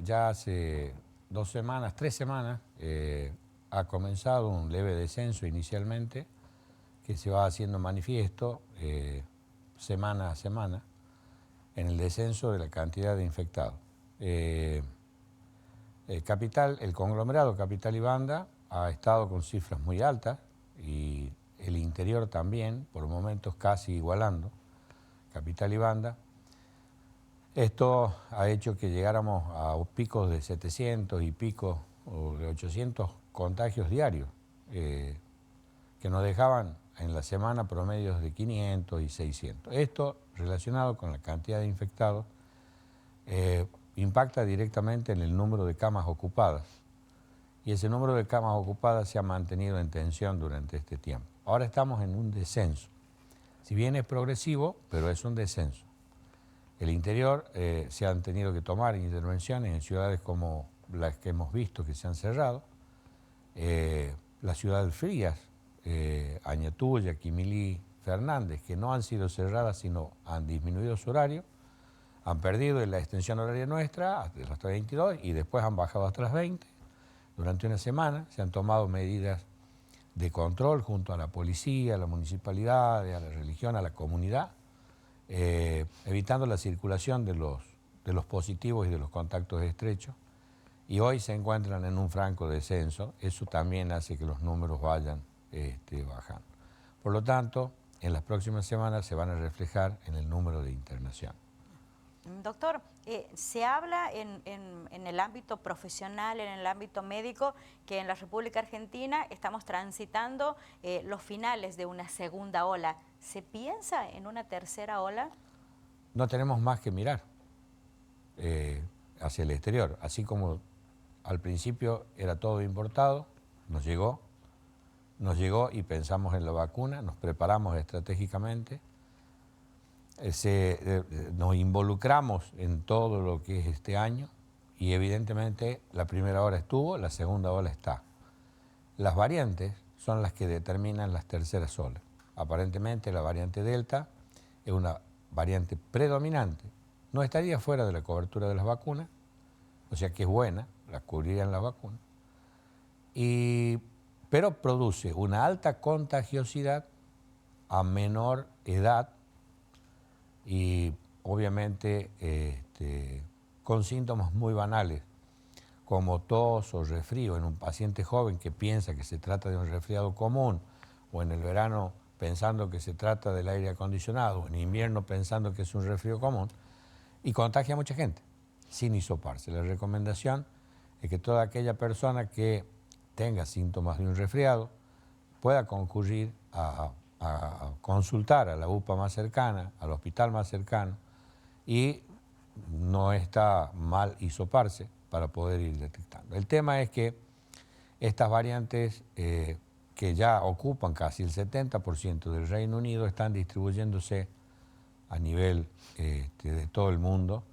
ya hace 2 semanas, 3 semanas, ha comenzado un leve descenso inicialmente, que se va haciendo manifiesto semana a semana en el descenso de la cantidad de infectados. El conglomerado Capital y Banda ha estado con cifras muy altas y el interior también, por momentos casi igualando Capital y Banda. Esto ha hecho que llegáramos a picos de 700 y pico o de 800 contagios diarios, que nos dejaban en la semana promedios de 500 y 600. Esto, relacionado con la cantidad de infectados, impacta directamente en el número de camas ocupadas. Y ese número de camas ocupadas se ha mantenido en tensión durante este tiempo. Ahora estamos en un descenso. Si bien es progresivo, pero es un descenso. El interior se han tenido que tomar intervenciones en ciudades como las que hemos visto que se han cerrado, las ciudades frías, Añatuya, Quimilí, Fernández, que no han sido cerradas, sino han disminuido su horario, han perdido la extensión horaria nuestra hasta las 22 y después han bajado hasta las 20. Durante una semana se han tomado medidas de control junto a la policía, a la municipalidad, a la religión, a la comunidad, evitando la circulación de los positivos y de los contactos estrechos. Y hoy se encuentran en un franco descenso. Eso también hace que los números vayan bajando. Por lo tanto, en las próximas semanas se van a reflejar en el número de internación. Doctor, se habla en el ámbito profesional, en el ámbito médico, que en la República Argentina estamos transitando los finales de una segunda ola. ¿Se piensa en una tercera ola? No tenemos más que mirar hacia el exterior. Así como al principio era todo importado, nos llegó y pensamos en la vacuna, nos preparamos estratégicamente. Nos involucramos en todo lo que es este año y evidentemente la primera ola estuvo, la segunda ola está. Las variantes son las que determinan las terceras olas. Aparentemente la variante Delta es una variante predominante. No estaría fuera de la cobertura de las vacunas, o sea que es buena, la cubrirían las vacunas, pero produce una alta contagiosidad a menor edad y obviamente con síntomas muy banales, como tos o resfrío en un paciente joven que piensa que se trata de un resfriado común, o en el verano pensando que se trata del aire acondicionado, o en invierno pensando que es un resfrío común, y contagia a mucha gente, sin hisoparse. La recomendación es que toda aquella persona que tenga síntomas de un resfriado pueda concurrir a consultar a la UPA más cercana, al hospital más cercano, y no está mal hisoparse para poder ir detectando. El tema es que estas variantes que ya ocupan casi el 70% del Reino Unido están distribuyéndose a nivel de todo el mundo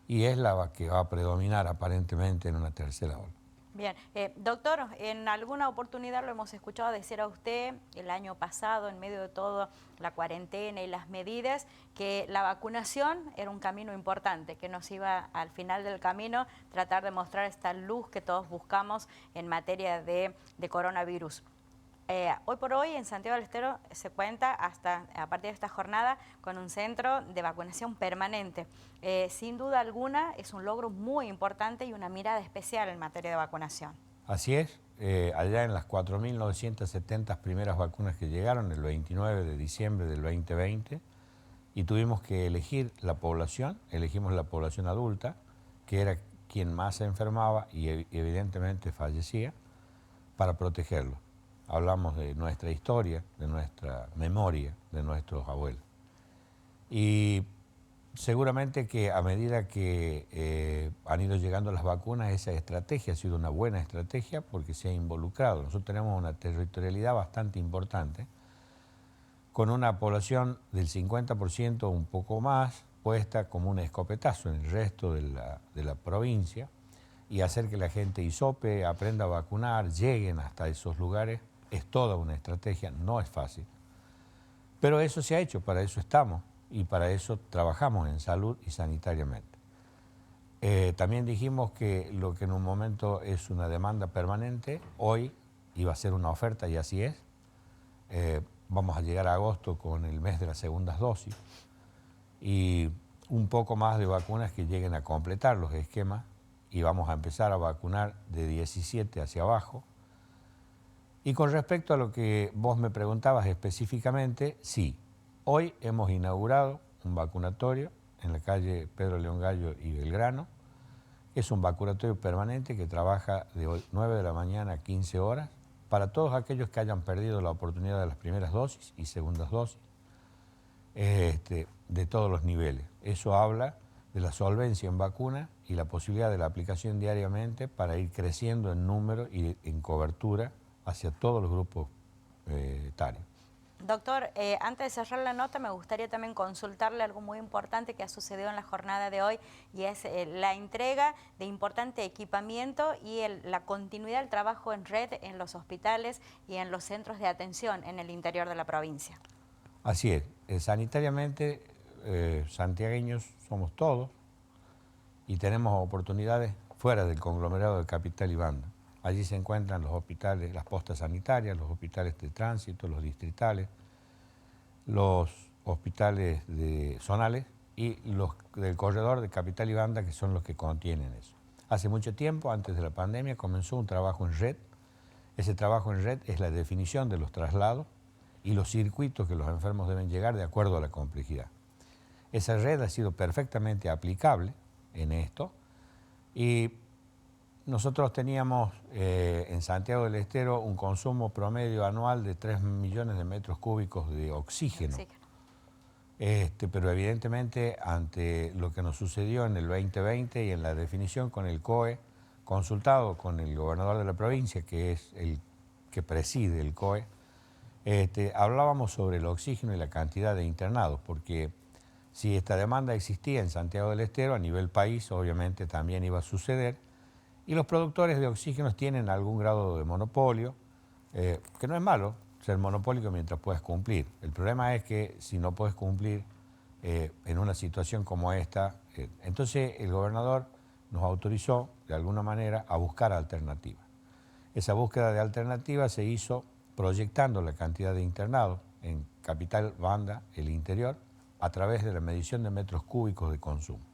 y es la que va a predominar aparentemente en una tercera ola. Bien, doctor, en alguna oportunidad lo hemos escuchado decir a usted el año pasado, en medio de toda la cuarentena y las medidas, que la vacunación era un camino importante, que nos iba al final del camino tratar de mostrar esta luz que todos buscamos en materia de coronavirus. Hoy por hoy en Santiago del Estero se cuenta hasta a partir de esta jornada con un centro de vacunación permanente. Sin duda alguna es un logro muy importante y una mirada especial en materia de vacunación. Así es, allá en las 4.970 primeras vacunas que llegaron el 29 de diciembre del 2020 y tuvimos que elegir la población, elegimos la población adulta, que era quien más se enfermaba y evidentemente fallecía, para protegerlo. Hablamos de nuestra historia, de nuestra memoria, de nuestros abuelos. Y seguramente que a medida que han ido llegando las vacunas, esa estrategia ha sido una buena estrategia porque se ha involucrado. Nosotros tenemos una territorialidad bastante importante, con una población del 50% o un poco más puesta como un escopetazo en el resto de la provincia, y hacer que la gente hisope, aprenda a vacunar, lleguen hasta esos lugares. Es toda una estrategia, no es fácil. Pero eso se ha hecho, para eso estamos y para eso trabajamos en salud y sanitariamente. También dijimos que lo que en un momento es una demanda permanente, hoy iba a ser una oferta y así es. Vamos a llegar a agosto con el mes de las segundas dosis y un poco más de vacunas que lleguen a completar los esquemas y vamos a empezar a vacunar de 17 hacia abajo. Y con respecto a lo que vos me preguntabas específicamente, sí, hoy hemos inaugurado un vacunatorio en la calle Pedro León Gallo y Belgrano. Es un vacunatorio permanente que trabaja de 9 de la mañana a 15 horas para todos aquellos que hayan perdido la oportunidad de las primeras dosis y segundas dosis, de todos los niveles. Eso habla de la solvencia en vacuna y la posibilidad de la aplicación diariamente para ir creciendo en número y en cobertura hacia todos los grupos etarios. Doctor, antes de cerrar la nota, me gustaría también consultarle algo muy importante que ha sucedido en la jornada de hoy y es la entrega de importante equipamiento y la continuidad del trabajo en red en los hospitales y en los centros de atención en el interior de la provincia. Así es, sanitariamente santiagueños somos todos y tenemos oportunidades fuera del conglomerado de Capital y Banda. Allí se encuentran los hospitales, las postas sanitarias, los hospitales de tránsito, los distritales, los hospitales zonales y los del corredor de Capital y Banda, que son los que contienen eso. Hace mucho tiempo, antes de la pandemia, comenzó un trabajo en red. Ese trabajo en red es la definición de los traslados y los circuitos que los enfermos deben llegar de acuerdo a la complejidad. Esa red ha sido perfectamente aplicable en esto y nosotros teníamos en Santiago del Estero un consumo promedio anual de 3 millones de metros cúbicos de oxígeno. Pero evidentemente ante lo que nos sucedió en el 2020 y en la definición con el COE, consultado con el gobernador de la provincia, que es el que preside el COE, hablábamos sobre el oxígeno y la cantidad de internados, porque si esta demanda existía en Santiago del Estero, a nivel país obviamente también iba a suceder. Y los productores de oxígenos tienen algún grado de monopolio, que no es malo ser monopólico mientras puedas cumplir. El problema es que si no puedes cumplir en una situación como esta, entonces el gobernador nos autorizó de alguna manera a buscar alternativas. Esa búsqueda de alternativas se hizo proyectando la cantidad de internados en Capital, Banda, el interior, a través de la medición de metros cúbicos de consumo,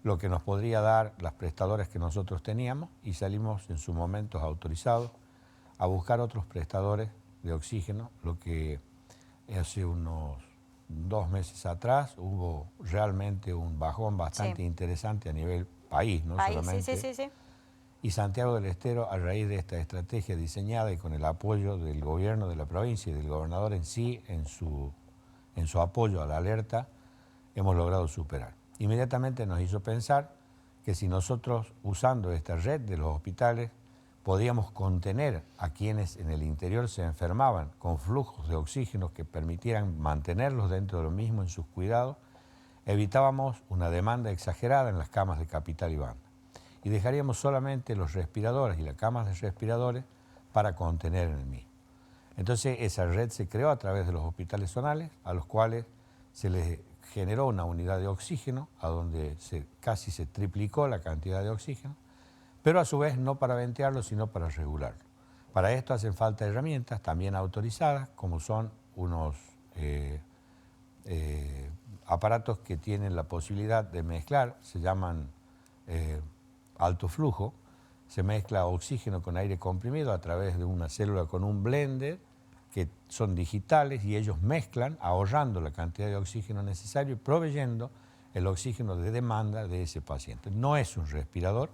lo que nos podría dar las prestadoras que nosotros teníamos y salimos en su momento autorizados a buscar otros prestadores de oxígeno, lo que hace unos 2 meses atrás hubo realmente un bajón bastante interesante a nivel país, no solamente. Sí. Y Santiago del Estero, a raíz de esta estrategia diseñada y con el apoyo del gobierno de la provincia y del gobernador en sí, en su apoyo a la alerta, hemos logrado superar. Inmediatamente nos hizo pensar que si nosotros, usando esta red de los hospitales, podíamos contener a quienes en el interior se enfermaban con flujos de oxígeno que permitieran mantenerlos dentro de lo mismo en sus cuidados, evitábamos una demanda exagerada en las camas de Capital y Banda. Y dejaríamos solamente los respiradores y las camas de respiradores para contener en el mismo. Entonces esa red se creó a través de los hospitales zonales, a los cuales se les generó una unidad de oxígeno, a donde casi se triplicó la cantidad de oxígeno, pero a su vez no para ventearlo, sino para regularlo. Para esto hacen falta herramientas también autorizadas, como son unos aparatos que tienen la posibilidad de mezclar, se llaman alto flujo, se mezcla oxígeno con aire comprimido a través de una célula con un blender, que son digitales y ellos mezclan, ahorrando la cantidad de oxígeno necesario y proveyendo el oxígeno de demanda de ese paciente. No es un respirador,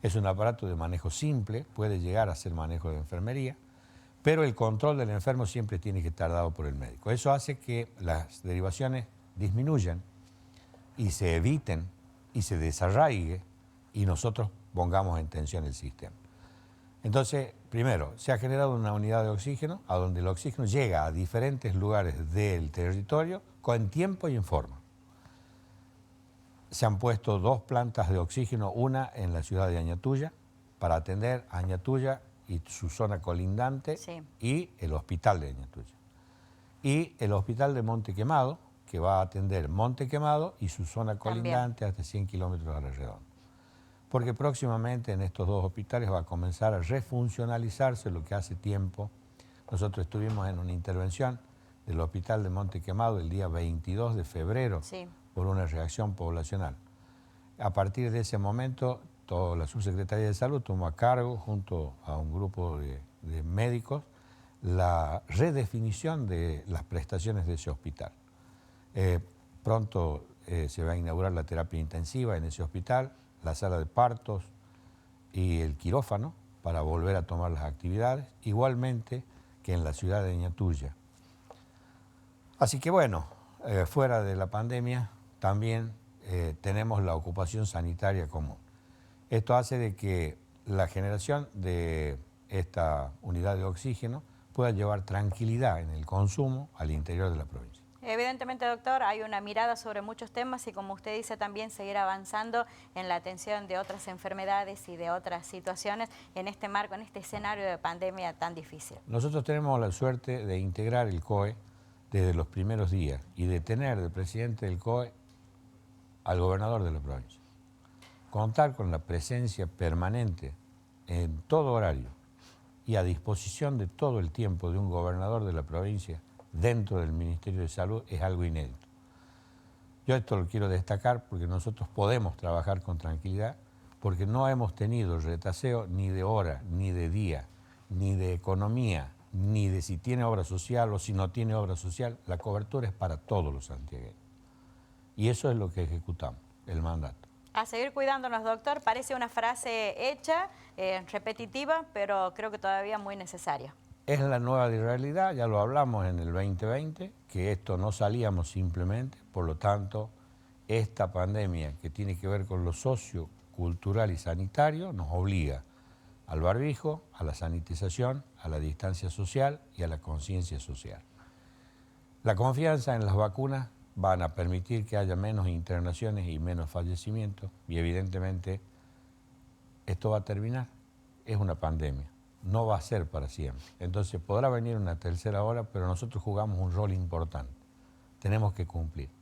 es un aparato de manejo simple, puede llegar a ser manejo de enfermería, pero el control del enfermo siempre tiene que estar dado por el médico. Eso hace que las derivaciones disminuyan y se eviten y se desarraigue y nosotros pongamos en tensión el sistema. Entonces, primero, se ha generado una unidad de oxígeno a donde el oxígeno llega a diferentes lugares del territorio con tiempo y en forma. Se han puesto 2 plantas de oxígeno, una en la ciudad de Añatuya, para atender a Añatuya y su zona colindante, y el hospital de Añatuya. Y el hospital de Monte Quemado, que va a atender Monte Quemado y su zona colindante hasta 100 kilómetros a la redonda. porque próximamente en estos dos hospitales va a comenzar a refuncionalizarse lo que hace tiempo. Nosotros estuvimos en una intervención del Hospital de Monte Quemado el día 22 de febrero Sí. por una reacción poblacional. A partir de ese momento, toda la Subsecretaría de Salud tomó a cargo, junto a un grupo de médicos, la redefinición de las prestaciones de ese hospital. Pronto se va a inaugurar la terapia intensiva en ese hospital, la sala de partos y el quirófano para volver a tomar las actividades, igualmente que en la ciudad de Ñatuya. Así que bueno, fuera de la pandemia también tenemos la ocupación sanitaria común. Esto hace de que la generación de esta unidad de oxígeno pueda llevar tranquilidad en el consumo al interior de la provincia. Evidentemente, doctor, hay una mirada sobre muchos temas y, como usted dice, también seguir avanzando en la atención de otras enfermedades y de otras situaciones en este marco, en este escenario de pandemia tan difícil. Nosotros tenemos la suerte de integrar el COE desde los primeros días y de tener de presidente del COE al gobernador de la provincia. Contar con la presencia permanente en todo horario y a disposición de todo el tiempo de un gobernador de la provincia dentro del Ministerio de Salud es algo inédito. Yo esto lo quiero destacar porque nosotros podemos trabajar con tranquilidad porque no hemos tenido retaseo ni de hora, ni de día, ni de economía, ni de si tiene obra social o si no tiene obra social. La cobertura es para todos los santiagueños. Y eso es lo que ejecutamos, el mandato. A seguir cuidándonos, doctor. Parece una frase hecha, repetitiva, pero creo que todavía muy necesaria. Es la nueva realidad, ya lo hablamos en el 2020, que esto no salíamos simplemente, por lo tanto, esta pandemia que tiene que ver con lo socio, cultural y sanitario nos obliga al barbijo, a la sanitización, a la distancia social y a la conciencia social. La confianza en las vacunas van a permitir que haya menos internaciones y menos fallecimientos y evidentemente esto va a terminar, es una pandemia. No va a ser para siempre. Entonces podrá venir una tercera ola, pero nosotros jugamos un rol importante. Tenemos que cumplir.